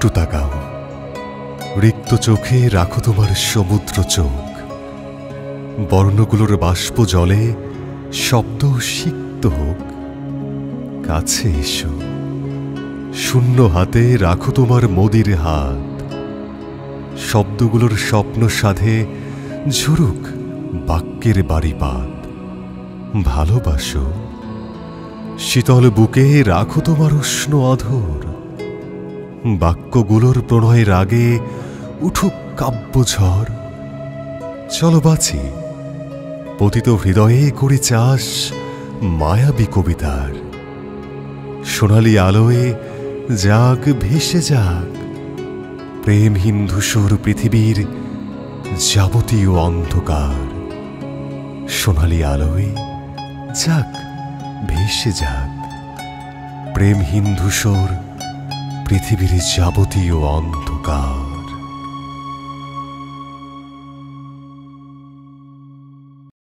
একটু তাকাও, রিক্ত চোখে রাখো তোমার সমুদ্র চোখ। বর্ণগুলোর বাষ্প জলে শব্দ সিক্ত হোক। কাছে এসো, শূন্য হাতে রাখো তোমার মদির হাত। শব্দগুলোর স্বপ্ন সাধে ঝরুক বাক্যের বাড়িপাত। ভালোবাসো, শীতল বুকে রাখো তোমার উষ্ণ অধর। বাক্যগুলোর প্রণয়ের আগে উঠুক কাব্যঝড়। চলো বাঁচি, পতিত হৃদয়ে করি চাষ মায়াবী কবিতার। সোনালি আলোয় যাক ভেসে যাক প্রেমহীন ধূসর পৃথিবীর যাবতীয় অন্ধকার। সোনালি আলোয় যাক ভেসে যাক প্রেমহীন ধূসর পৃথিবীর যাবতীয় অন্ধকার।